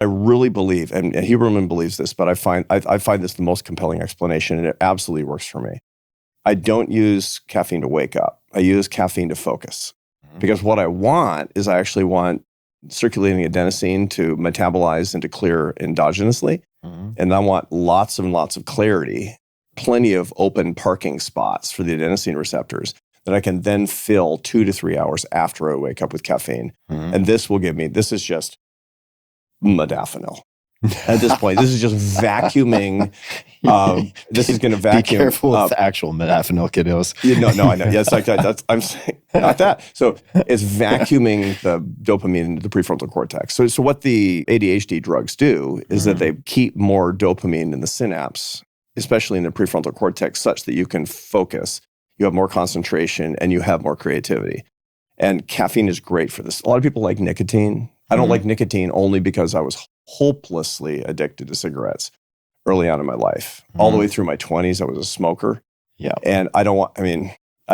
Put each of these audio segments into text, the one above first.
I really believe, and Huberman believes this, but I find this the most compelling explanation, and it absolutely works for me. I don't use caffeine to wake up. I use caffeine to focus. Because what I want is I actually want circulating adenosine to metabolize and to clear endogenously. And I want lots and lots of clarity, plenty of open parking spots for the adenosine receptors that I can then fill 2 to 3 hours after I wake up with caffeine. And this will give me, this is just modafinil. At this point, this is just vacuuming. This is going to vacuum. Be careful with the actual modafinil, kiddos. No, I know. Yeah, it's like that. I'm saying not that. So it's vacuuming the dopamine into the prefrontal cortex. So what the ADHD drugs do is that they keep more dopamine in the synapse, especially in the prefrontal cortex, such that you can focus, you have more concentration, and you have more creativity. And caffeine is great for this. A lot of people like nicotine. I don't like nicotine only because I was hopelessly addicted to cigarettes early on in my life. All the way through my 20s, I was a smoker. Yeah. And I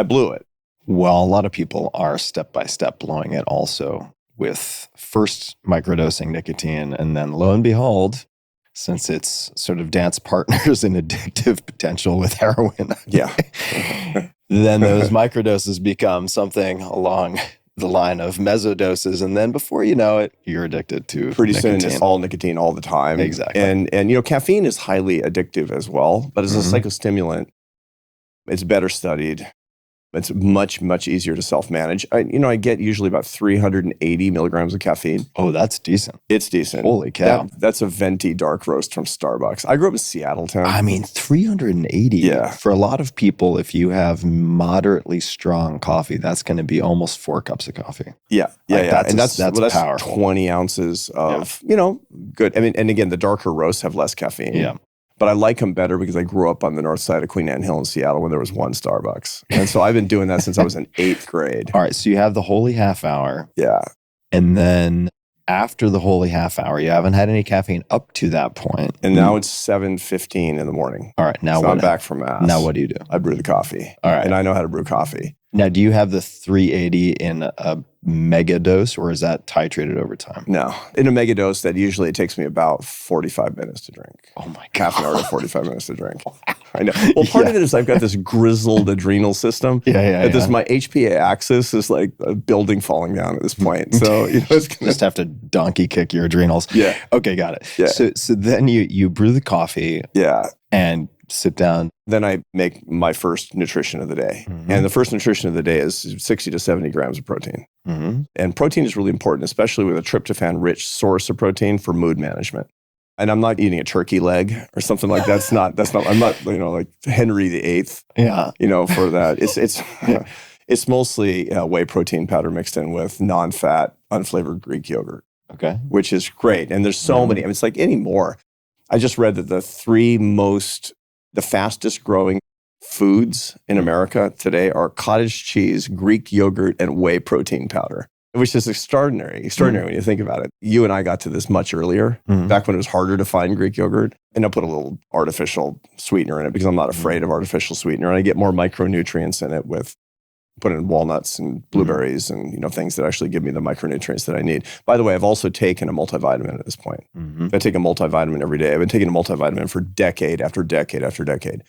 blew it. Well, a lot of people are step-by-step blowing it also with first microdosing nicotine, and then lo and behold, since it's sort of dance partners in addictive potential with heroin. Yeah. Then those microdoses become something along the line of mesodoses, and then before you know it, you're addicted to pretty nicotine. soon it's all nicotine all the time. Exactly. And caffeine is highly addictive as well, but as a psychostimulant, it's better studied. It's much, much easier to self-manage. I get usually about 380 milligrams of caffeine. Oh, that's decent. It's decent. Holy cow. That's a venti dark roast from Starbucks. I grew up in Seattle town. I mean, 380. Yeah. For a lot of people, if you have moderately strong coffee, that's going to be almost 4 cups of coffee. Yeah. That's powerful. 20 ounces of, good. I mean, and again, the darker roasts have less caffeine. Yeah. But I like them better because I grew up on the north side of Queen Anne Hill in Seattle when there was one Starbucks. And so I've been doing that since I was in 8th grade. All right. So you have the holy half hour. Yeah. And then after the holy half hour, you haven't had any caffeine up to that point. And now it's 7:15 in the morning. All right. Now so I'm back from mass. Now what do you do? I brew the coffee. All right. And I know how to brew coffee. Now, do you have the 380 in a mega dose, or is that titrated over time? No. In a mega dose, that usually it takes me about 45 minutes to drink. Oh my God. Half an hour to 45 minutes to drink. I know. Well, part of it is I've got this grizzled adrenal system. My HPA axis is like a building falling down at this point. So, it's going just have to donkey kick your adrenals. Yeah. Okay, got it. Yeah. So then you brew the coffee. Yeah. And sit down. Then I make my first nutrition of the day. And the first nutrition of the day is 60 to 70 grams of protein. And protein is really important, especially with a tryptophan-rich source of protein for mood management. And I'm not eating a turkey leg or something like that. I'm not, like Henry VIII, for that. It's mostly whey protein powder mixed in with non-fat, unflavored Greek yogurt. Okay. Which is great. And there's so many, it's like anymore. I just read that the fastest growing foods in America today are cottage cheese, Greek yogurt, and whey protein powder, which is extraordinary when you think about it. You and I got to this much earlier, back when it was harder to find Greek yogurt. And I'll put a little artificial sweetener in it because I'm not afraid of artificial sweetener. And I get more micronutrients in it with put in walnuts and blueberries and things that actually give me the micronutrients that I need. By the way, I've also taken a multivitamin at this point. I take a multivitamin every day. I've been taking a multivitamin for decade after decade after decade.